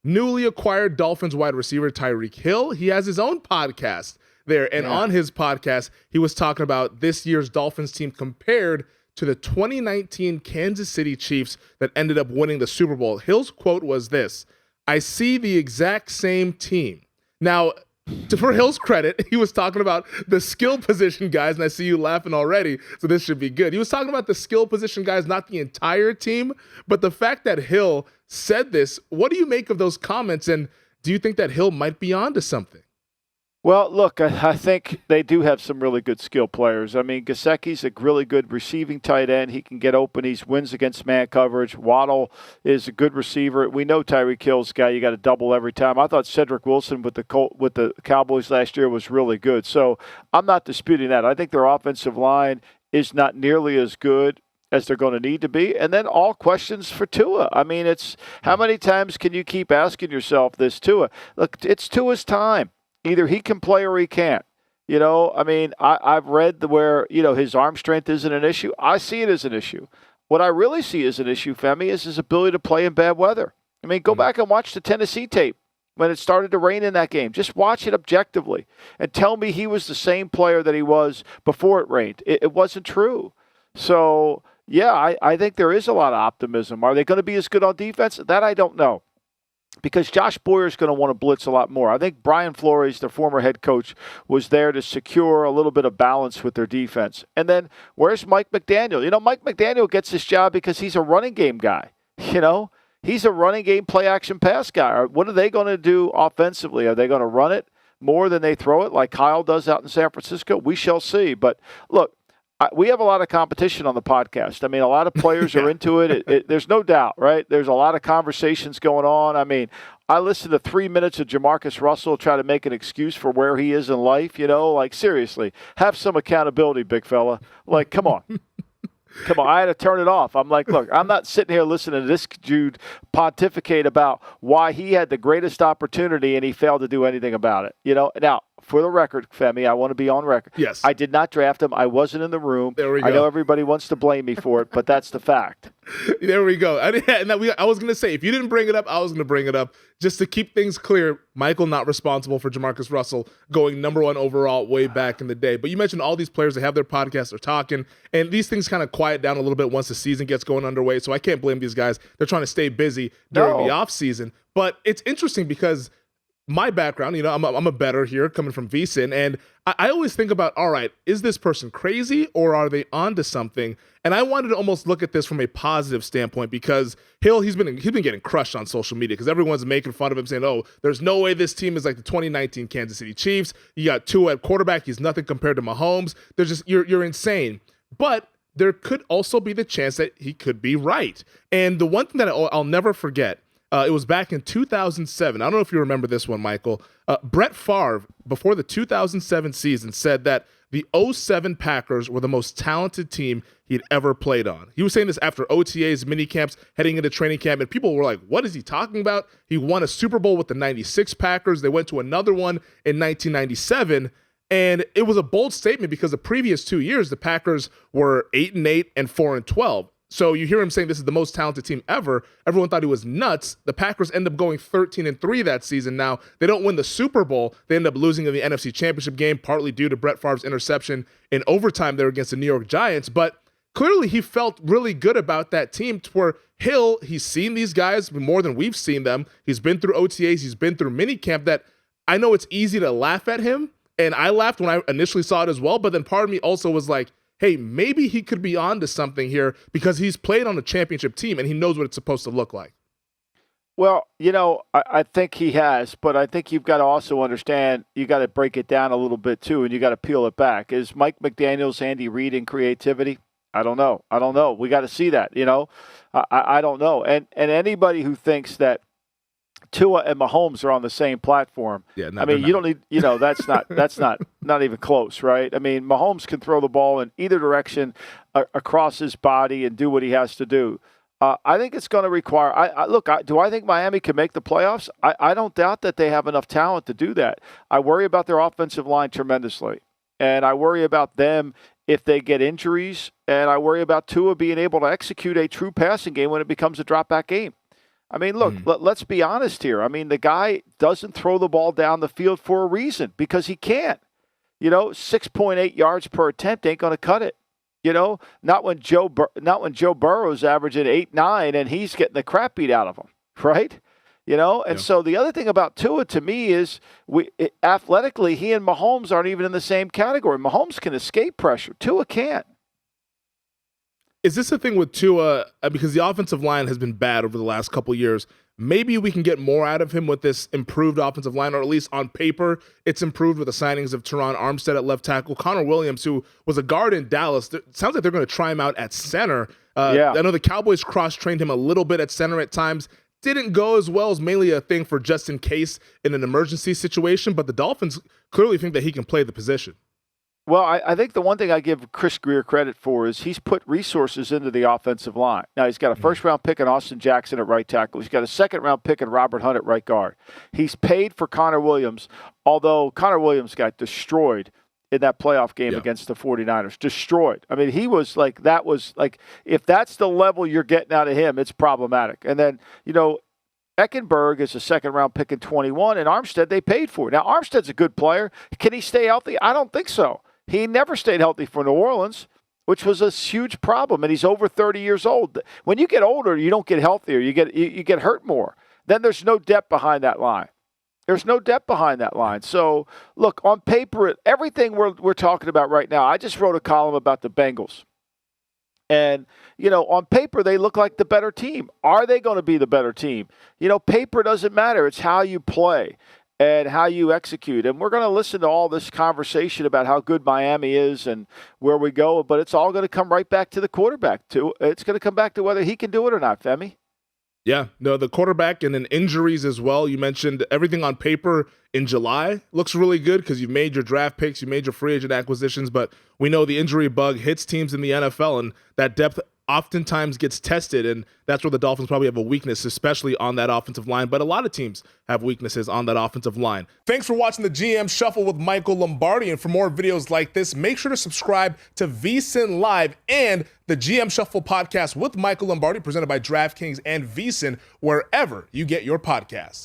newly acquired Dolphins wide receiver Tyreek Hill. He has his own podcast there. And on his podcast, he was talking about this year's Dolphins team compared to the 2019 Kansas City Chiefs that ended up winning the Super Bowl. Hill's quote was this: "I see the exact same team." Now, for Hill's credit, he was talking about the skill position guys, and I see you laughing already, so this should be good. He was talking about the skill position guys, not the entire team, but the fact that Hill said this, what do you make of those comments, and do you think that Hill might be onto something? Well, look, I think they do have some really good skill players. I mean, Gesicki's a really good receiving tight end. He can get open. He wins against man coverage. Waddle is a good receiver. We know Tyreek Hill's guy. You got to double every time. I thought Cedric Wilson with the Cowboys last year was really good. So I'm not disputing that. I think their offensive line is not nearly as good as they're going to need to be. And then all questions for Tua. I mean, it's how many times can you keep asking yourself this, Tua? Look, it's Tua's time. Either he can play or he can't. You know, I mean, I've read where, his arm strength isn't an issue. I see it as an issue. What I really see as an issue, Femi, is his ability to play in bad weather. I mean, go back and watch the Tennessee tape when it started to rain in that game. Just watch it objectively and tell me he was the same player that he was before it rained. It wasn't true. So, yeah, I think there is a lot of optimism. Are they going to be as good on defense? That I don't know. Because Josh Boyer is going to want to blitz a lot more. I think Brian Flores, the former head coach, was there to secure a little bit of balance with their defense. And then where's Mike McDaniel? Mike McDaniel gets this job because he's a running game guy. He's a running game play-action pass guy. What are they going to do offensively? Are they going to run it more than they throw it like Kyle does out in San Francisco? We shall see. But, look, we have a lot of competition on the podcast. I mean, a lot of players are into it. There's no doubt, right? There's a lot of conversations going on. I mean, I listened to 3 minutes of Jamarcus Russell try to make an excuse for where he is in life, like, seriously, have some accountability, big fella. Like, come on. Come on, I had to turn it off. I'm like, look, I'm not sitting here listening to this dude pontificate about why he had the greatest opportunity and he failed to do anything about it. Now, for the record, Femi, I want to be on record. Yes. I did not draft him. I wasn't in the room. There we go. I know everybody wants to blame me for it, but that's the fact. There we go. I was going to say, if you didn't bring it up, I was going to bring it up. Just to keep things clear, Michael not responsible for Jamarcus Russell going number 1 overall way back in the day. But you mentioned all these players that have their podcasts, they're talking, and these things kind of quiet down a little bit once the season gets going underway. So I can't blame these guys. They're trying to stay busy during the offseason. But it's interesting because my background, I'm a bettor here coming from VSiN, and I always think about, all right, is this person crazy or are they onto something? And I wanted to almost look at this from a positive standpoint because Hill, he's been getting crushed on social media because everyone's making fun of him saying, oh, there's no way this team is like the 2019 Kansas City Chiefs. You got Tua at quarterback. He's nothing compared to Mahomes. There's just, you're insane. But there could also be the chance that he could be right. And the one thing that I'll never forget, it was back in 2007. I don't know if you remember this one, Michael. Brett Favre, before the 2007 season, said that the 2007 Packers were the most talented team he'd ever played on. He was saying this after OTAs, mini camps, heading into training camp, and people were like, what is he talking about? He won a Super Bowl with the 96 Packers. They went to another one in 1997, and it was a bold statement because the previous 2 years, the Packers were 8-8 and 4-12. So you hear him saying this is the most talented team ever. Everyone thought he was nuts. The Packers end up going 13-3 that season. Now, they don't win the Super Bowl. They end up losing in the NFC Championship game, partly due to Brett Favre's interception in overtime there against the New York Giants. But clearly he felt really good about that team to where Hill, he's seen these guys more than we've seen them. He's been through OTAs. He's been through minicamp. That I know it's easy to laugh at him, and I laughed when I initially saw it as well. But then part of me also was like, hey, maybe he could be on to something here because he's played on a championship team and he knows what it's supposed to look like. Well, I think he has, but I think you've got to also understand, you got to break it down a little bit too, and you got to peel it back. Is Mike McDaniel's Andy Reid in creativity? I don't know. We got to see that, I don't know. And anybody who thinks that Tua and Mahomes are on the same platform. Yeah, I mean, you don't need, that's not even close, right? I mean, Mahomes can throw the ball in either direction across his body and do what he has to do. I think it's going to require. Do I think Miami can make the playoffs? I don't doubt that they have enough talent to do that. I worry about their offensive line tremendously, and I worry about them if they get injuries, and I worry about Tua being able to execute a true passing game when it becomes a drop back game. I mean, look, let's be honest here. I mean, the guy doesn't throw the ball down the field for a reason, because he can't. 6.8 yards per attempt ain't going to cut it. Not when Joe Burrow's averaging 8-9 and he's getting the crap beat out of him, right? So the other thing about Tua to me is athletically, he and Mahomes aren't even in the same category. Mahomes can escape pressure. Tua can't. Is this the thing with Tua? Because the offensive line has been bad over the last couple of years. Maybe we can get more out of him with this improved offensive line, or at least on paper, it's improved with the signings of Teron Armstead at left tackle. Connor Williams, who was a guard in Dallas, it sounds like they're going to try him out at center. I know the Cowboys cross-trained him a little bit at center at times. Didn't go as well, as mainly a thing for just in case in an emergency situation, but the Dolphins clearly think that he can play the position. Well, I think the one thing I give Chris Greer credit for is he's put resources into the offensive line. Now, he's got a first-round pick in Austin Jackson at right tackle. He's got a second-round pick in Robert Hunt at right guard. He's paid for Connor Williams, although Connor Williams got destroyed in that playoff game against the 49ers. Destroyed. I mean, he was like, that was like, if that's the level you're getting out of him, it's problematic. And then, Eckenberg is a second-round pick in 21, and Armstead they paid for. Now, Armstead's a good player. Can he stay healthy? I don't think so. He never stayed healthy for New Orleans, which was a huge problem, and he's over 30 years old. When you get older, you don't get healthier. You get hurt more. Then there's no depth behind that line. There's no depth behind that line. So, look, on paper, everything we're talking about right now, I just wrote a column about the Bengals. And, on paper, they look like the better team. Are they going to be the better team? Paper doesn't matter. It's how you play and how you execute. And we're going to listen to all this conversation about how good Miami is and where we go, but it's all going to come right back to the quarterback, too. It's going to come back to whether he can do it or not, Femi. Yeah, no, the quarterback and then injuries as well. You mentioned everything on paper in July looks really good because you've made your draft picks, you made your free agent acquisitions, but we know the injury bug hits teams in the NFL, and that depth oftentimes gets tested, and that's where the Dolphins probably have a weakness, especially on that offensive line, but a lot of teams have weaknesses on that offensive line. Thanks for watching the GM Shuffle with Michael Lombardi, and for more videos like this, make sure to subscribe to VSiN Live and the GM Shuffle podcast with Michael Lombardi, presented by DraftKings and VSiN, wherever you get your podcasts.